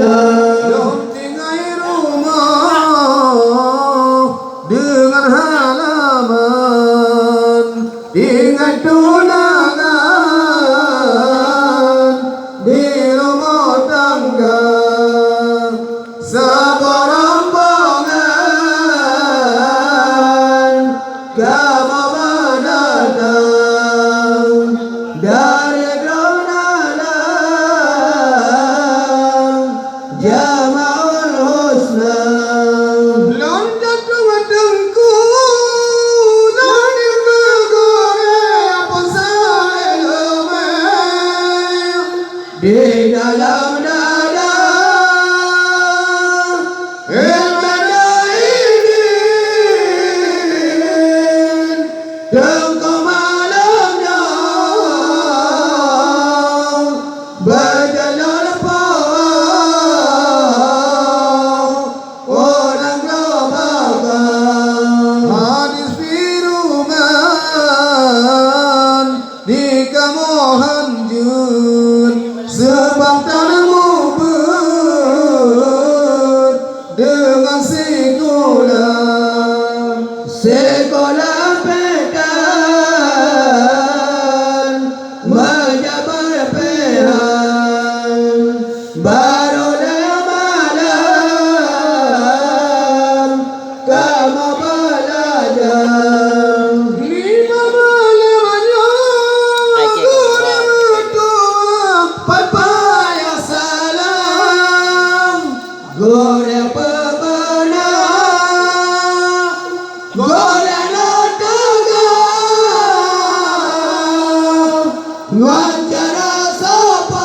tinggal rumah dengan halaman, ingat tunangan di rumah tangga, sabar rombongan kamu mendatang dari Granada, Jamaul Husna. Loncat ke wadangku dan bergoreng pasal lemah di dalam dada. Ilmana ini tengkau malamnya berjalan orang gelapkan hadis firman di kamu hanjur sebab tanahmu ber dengan sekolah pekan menjabar pehan baru malam kamu belajar lima malamnya papaya salam goreng pepena goreng dagang wawancara sopan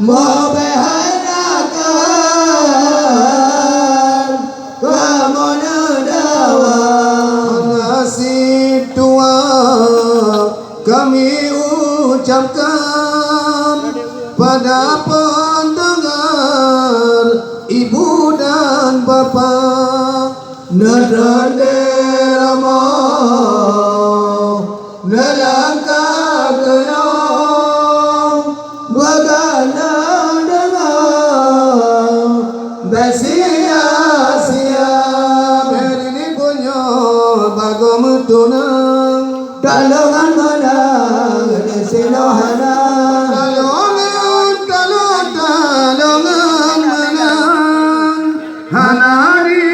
mau behanakan kamu nedawa ngasih tua kami ucapkan pada pendengar ibu dan bapak nadraderama nelangkah kenang bagana dengar besia-sia berini punya bagom tunang kalongan menang desilohana kalongan menang hanari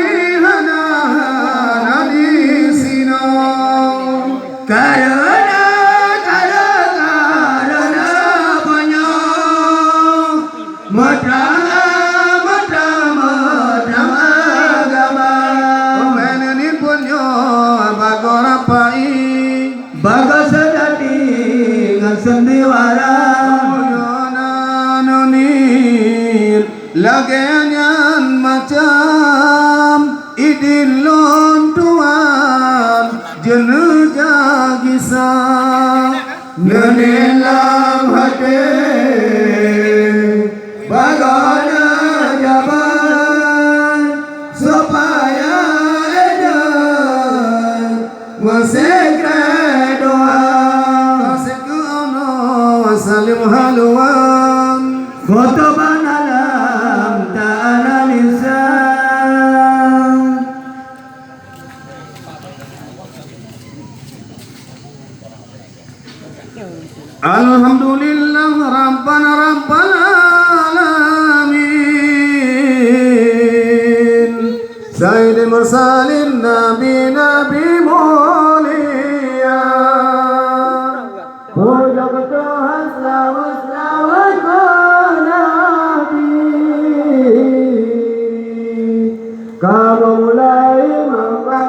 sino karena banyak matang agama ini punya bagor pai bagas sedati ngan sendiwara nonir lagenyan macam idilon tuan jenajah kisah nenelam hati bagana jaban supaya edan wasekre doa wasekuna wasalim haluan foto banalam ta'ala lisan. Alhamdulillah Rabbana alamin Sayyidil mursalin Nabi mulia puja ke Tuhan selawat ke Nabi kamu mulai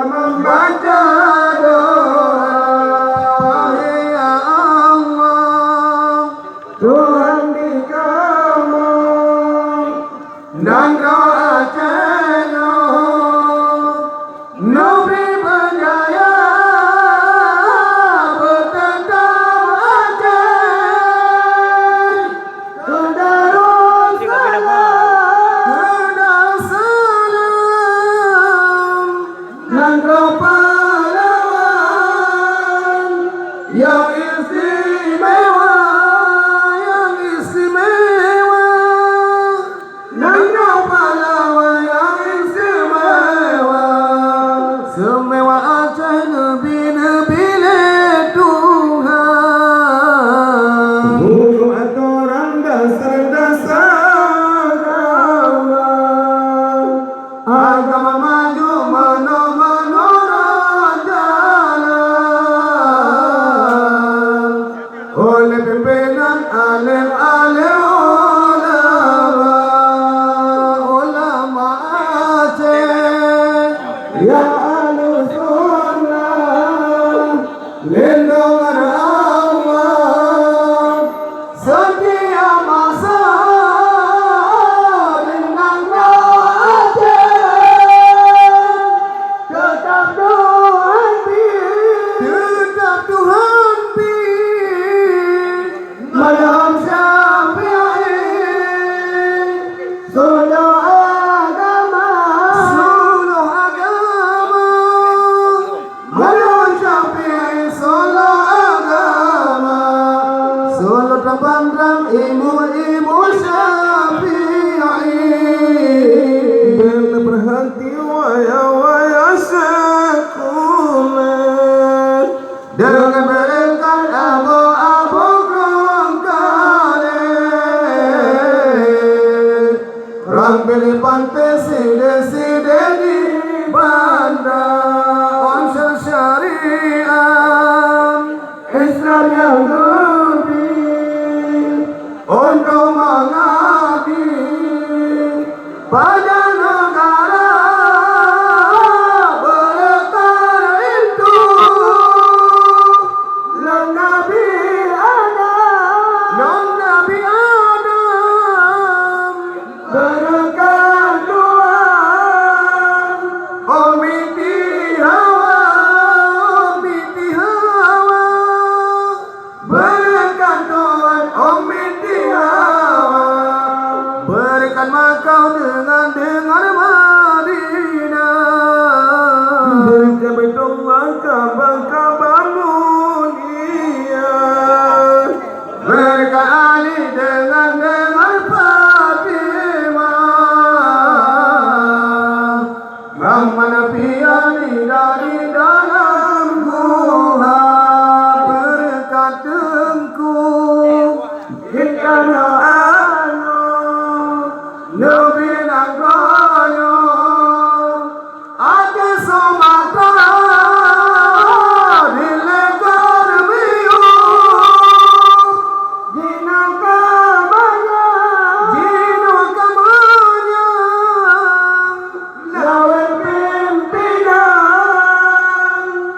membaca Tuhan di kamu dan doa channel Nabi berjaya bertentang aceh ke Darussalam dan kau pahlawan yang istimewa ibu-ibu Syafi'i dan berhenti waya-waya sekuler dengan berikan abu-abu kongkale rampil pantai side-side di bandar unsur syariah Islam yang lebih untuk mengabdi pada negara berkara itu Nabi Adam berkat doa Ummiti Hawa berkat doa Ummiti Hawa berikan makau dengan